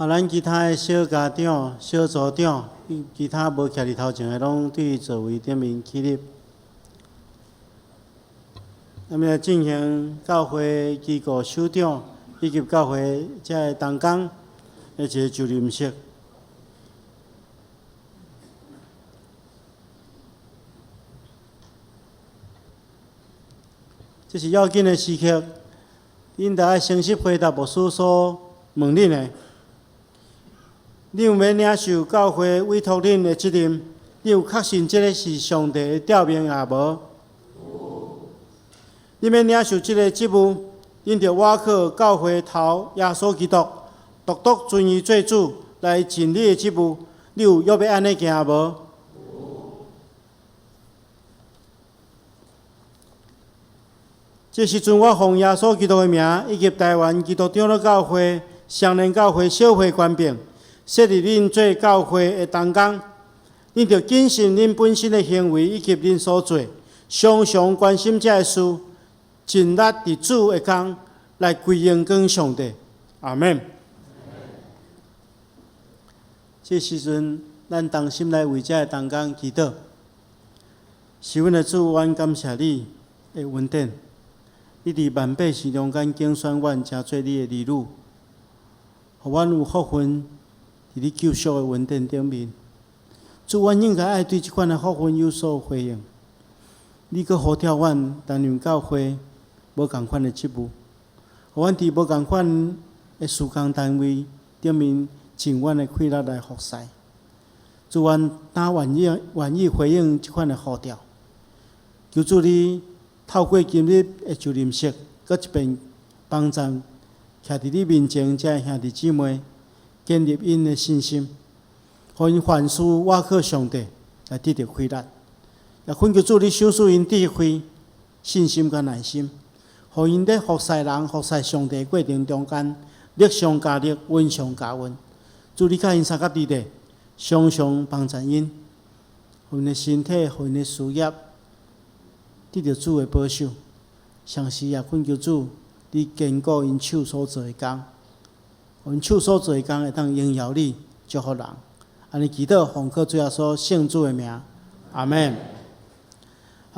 咱其他的小家长、小组长，其他无徛伫头前的，拢对座位顶面起立。那么进行教会机构首长以及教会遮个同工的一个就任式。这是要紧的时刻，恁得爱诚实回答牧师所问恁的。你有免领受教会委托恁的责任？你有确信这个是上帝的召命也无？你免领受这个职务，因着我靠教会头耶稣基督，独独尊伊做主来尽你的职务。你有要安尼行无？这时阵，我奉耶稣基督的名，以及台湾基督长老教会、双联教会小会官兵。设立恁做教会的同工，恁着谨慎恁本身的行为以及恁所做，常常关心这个事，尽力伫主的工来归荣光上帝。阿门。这时阵，咱同心来为这个同工祈祷。是阮的主，阮感谢你的恩典，你伫万百姓中间拣选阮，成做你的儿女，互阮有福分。伫你救赎的恩典顶面，主，阮应该爱对即款的福分有所回应。你阁呼召阮担任教会无共款的职务，互阮伫无共款的事工单位顶面尽阮的气力来服侍。主，阮哪愿意回应即款的呼召？求主你透过今日的就任式，搁一遍帮助徛伫你面前这兄弟姊妹。建立因的信心，互因凡事倚靠上帝来得到快乐。也恳求主你赏赐因智慧、信心甲耐心，互因在服侍人、服侍上帝过程中间，力上加力，温上加温。主你甲因三甲弟弟，常常帮助因，互因的身体、互因的事业得到主的保守。上时也恳求主，你坚固因手所做的工。阮手所做的工会当荣耀你，祝福人，安尼祈祷，奉靠主耶稣圣主的名，阿门。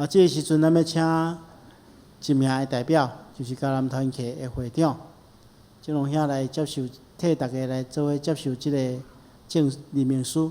这个时阵，咱要请一名的代表，就是迦南团契的会长，即龙兄来接受，替大家来做伙接受即个正任命书。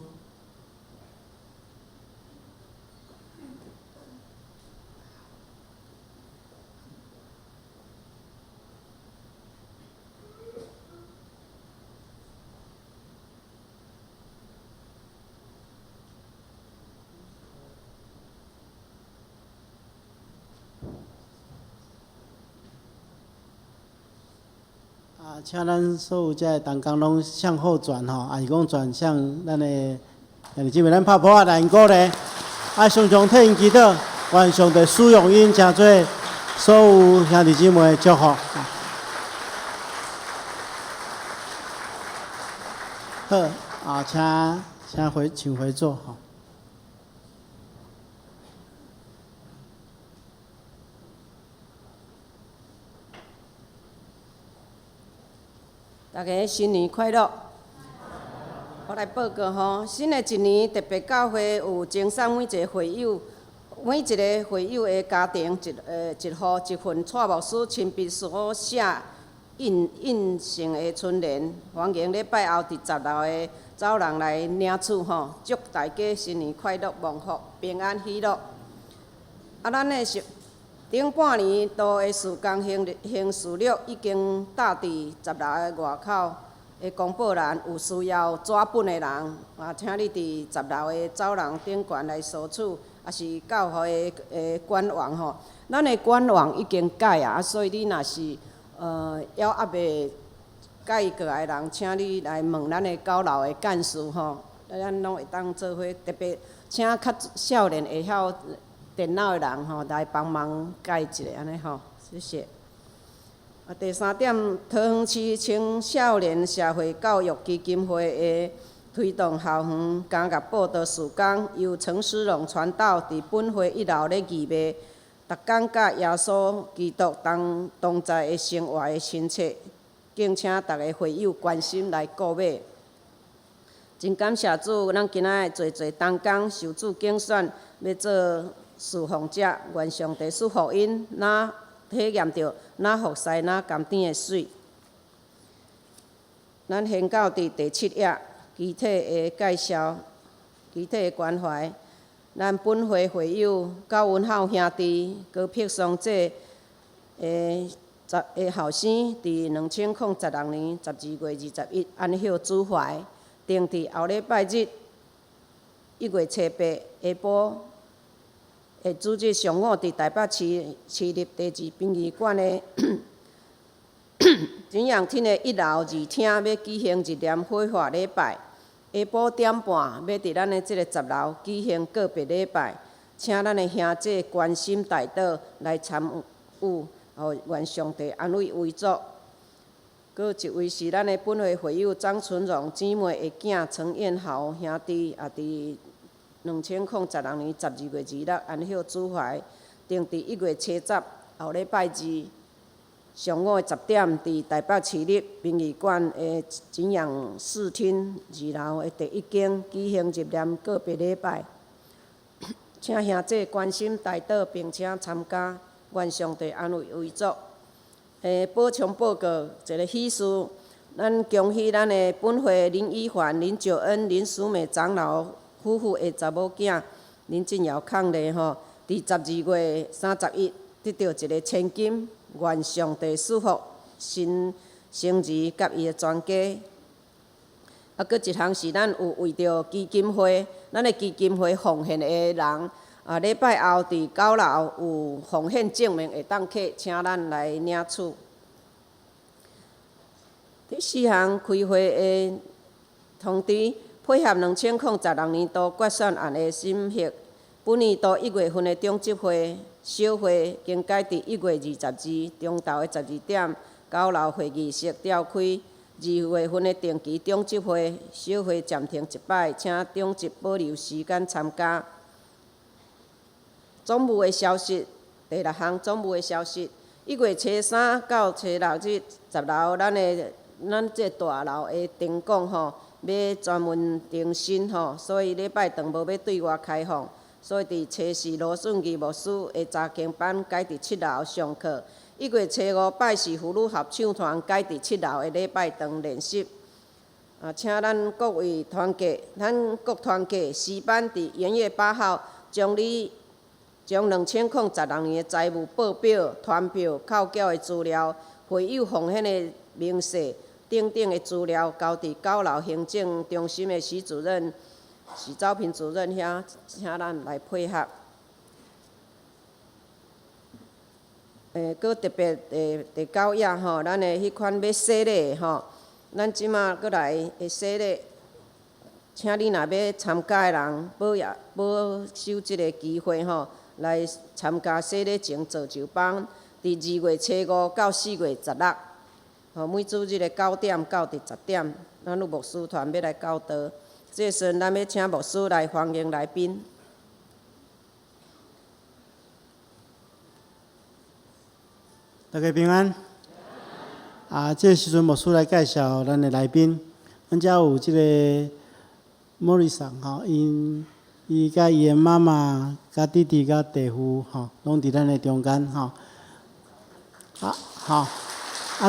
请咱所有遮同工拢向后转吼，也是讲转向咱的兄弟姊妹，咱拍鼓啊来鼓励，常常替因祈祷，愿上帝使用因，诚做所有兄弟姊妹的祝福。好，请回座吼。大家新年快乐！我来报告吼，新的一年特别教会有征送每一个会友的家庭一户一份蔡牧师亲笔所写印成的春联，欢迎礼拜后伫10楼的走廊来领取吼，祝大家新年快乐、旺福、平安喜乐。咱的顶半年都的事工行事历已经搭伫10楼的外口的公报栏，有需要纸本的人，请你伫10楼的走廊顶悬来索取，也是教会的官网吼。咱的官网已经改啊，所以你若是还未改过来的人，请你来问咱的9楼的干事吼，咱拢会当做伙，特别请较少年会晓电脑的人吼，来帮忙改一下安尼吼，谢谢。第3点，桃园市青少年社会教育基金会的推动校园加入报道事工，由陈思荣传道伫本会1楼咧义卖，逐工甲耶稣基督同在的生活的亲切，敬请大家会友关心来购买。真感谢主，咱今仔日做同工受主竞选，要做侍奉者，愿上帝赐福因，哪体验到哪服侍哪甘甜的水。咱先到第7页，具体的介绍，具体的关怀。咱本会会友高文浩兄弟、高碧松姐的后生，伫2016年12月21安享主怀，定伫后礼拜日1月7、8下晡。会组织上午伫台北市立第2殡仪馆的景仰厅的1楼2厅，要举行一念火化礼拜。下晡1点半，要伫咱的即个10楼举行告别礼拜，请咱的兄弟关心代祷来参与，愿上帝安慰为主。佫一位是咱的本会会友张春荣姊妹的囝陈彦豪兄弟，也伫2016年12月26安享主怀，定伫1月7后礼拜2上午10点，伫台北市立殡仪馆的景仰视厅2楼的第1间举行一念告别礼拜，请兄弟关心代祷，并且参加，愿上帝安慰为主。补充报告一个喜事，咱恭喜咱的本会林依环、林九恩、林淑美长老夫妇的查某囝林静瑶伉俪吼，伫12月31得到一个千金，愿上帝赐福新生儿甲伊的全家。佫一项是咱有为着基金会，咱的基金会奉献的人，礼拜后伫9楼有奉献证明会当去，请咱来领取。第4项开会的通知。配合2016年度决算案的审核，本年度1月份的中执会小会更改伫1月22中昼的12点9楼会议室召开。2月份的定期中执会小会暂停一摆，请中执保留时间参加。总务的消息，第6项总务的消息，1月初3到初6日10楼咱这大楼的灯光吼。要专门定薪吼，所以礼拜堂无要对外开放，所以伫初四罗顺义牧师的查经班改伫7楼上课。1月初5拜四妇女合唱团改伫7楼的礼拜堂练习。请咱各位团契，咱各团契诗班伫元月8号将2012年的财务报表、团票、扣缴的资料、会友奉献的明细等等的资料交伫9楼行政中心的徐主任、徐招聘主任遐，请咱来配合。搁特别第9页吼，咱的迄款要洗礼吼，咱即马搁来会洗礼，请你若要参加的人，保守即个机会吼，来参加洗礼前造就班，伫2月初5到4月16，吼，每主日的9点到伫10点，咱有牧师团要来教导。这时阵，咱要请牧师来欢迎来宾。大家平安。这时阵牧师来介绍咱的来宾，咱遮有即个莫里桑吼，伊甲伊的妈妈、甲弟弟、甲弟妇吼，拢伫咱的中间吼。好，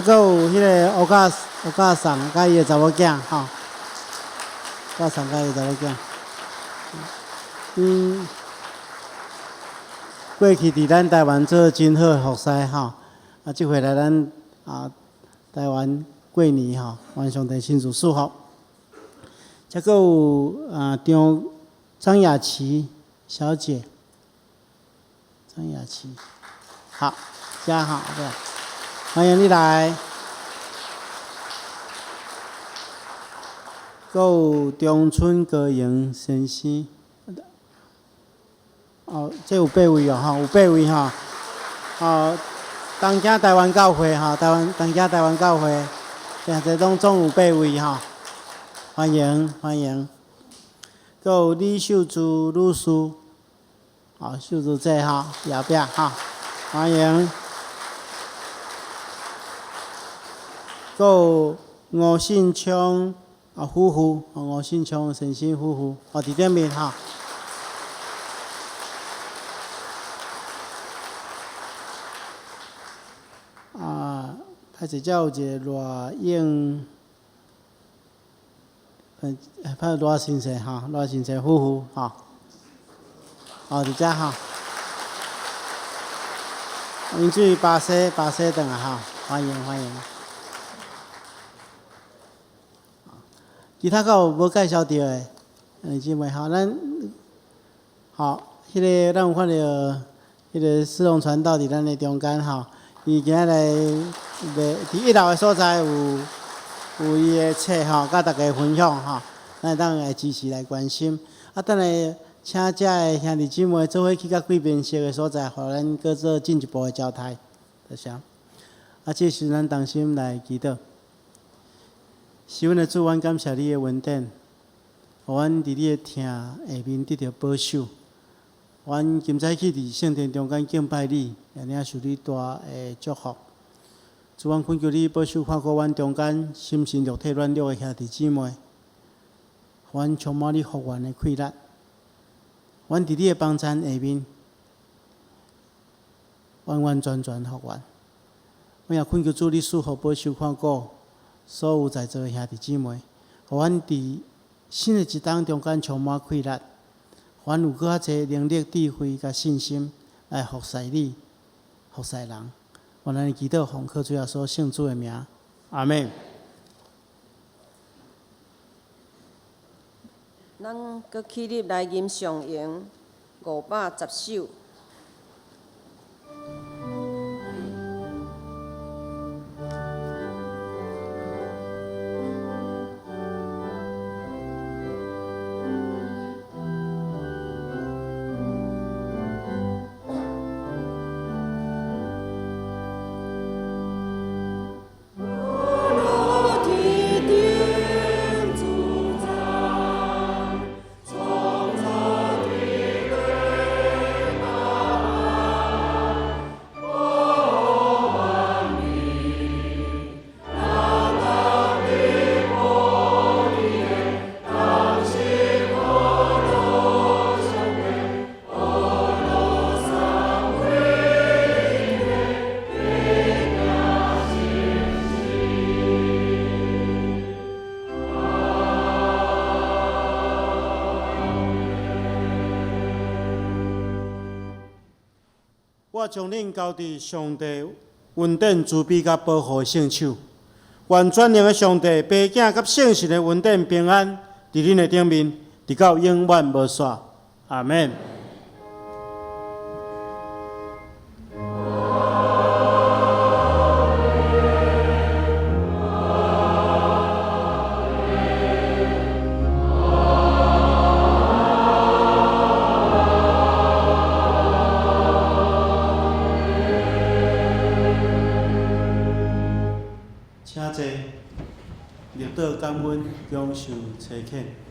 搁有迄个欧加桑甲伊的查某囝吼，欧加桑甲伊的查某囝，过去伫咱台湾做真好的服侍吼。即回来咱台湾过年吼，愿上帝亲自祝福。再搁有张雅琪小姐，张雅琪，好，家好，对，欢迎你来。搁有中村歌营先生，这有8位哦，有8位吼，东京台湾教会哈，东京台湾教会，现在总有8位哈，欢迎欢迎。搁有李秀珠律师，秀珠姐哈，后壁哈，欢迎。搁有吴信昌夫妇，吴信昌先生夫妇，伫顶面哈。歹势，遮有一个罗英，罗先生哈，罗先生夫妇哈，伫遮哈，因水巴西顿啊哈，欢迎欢迎。其他有无介绍到的，姊妹哈，咱好，迄个咱有看到迄个四龙传道伫咱的中间哈。伊今仔来伫1楼的所在有伊的册吼，甲大家分享吼，咱当来支持来关心。等下请遮的兄弟姊妹做伙去到贵宾室的所在，互咱搁做进一步的交代，多谢。这时咱同心来祈祷。是阮的主，阮感谢你的恩典，互阮伫你的听下面得到保守。阮今早起伫圣殿中间敬拜你，也领受你大的祝福。主，阮恳求你保守看顾阮中间心神肉体软弱的兄弟姊妹，互阮充满你福源的气力。阮伫你的帮衬下面，完完全全福源。我也恳求主你赐福保守看顾所有在座的兄弟姊妹，互阮伫新的一冬中间充满气力。阮有搁较侪能力、智慧甲信心来服侍你、服侍人。我咱祈祷奉靠主耶稣圣主的名，阿门。咱搁起立来吟上咏510首。我将恁交伫上帝恩典、慈悲甲保护的圣手。愿全能的上帝、爸囝甲圣神的恩典、平安，伫恁的顶面，直到永远无煞。阿免。请坐，立道感恩，享受差遣。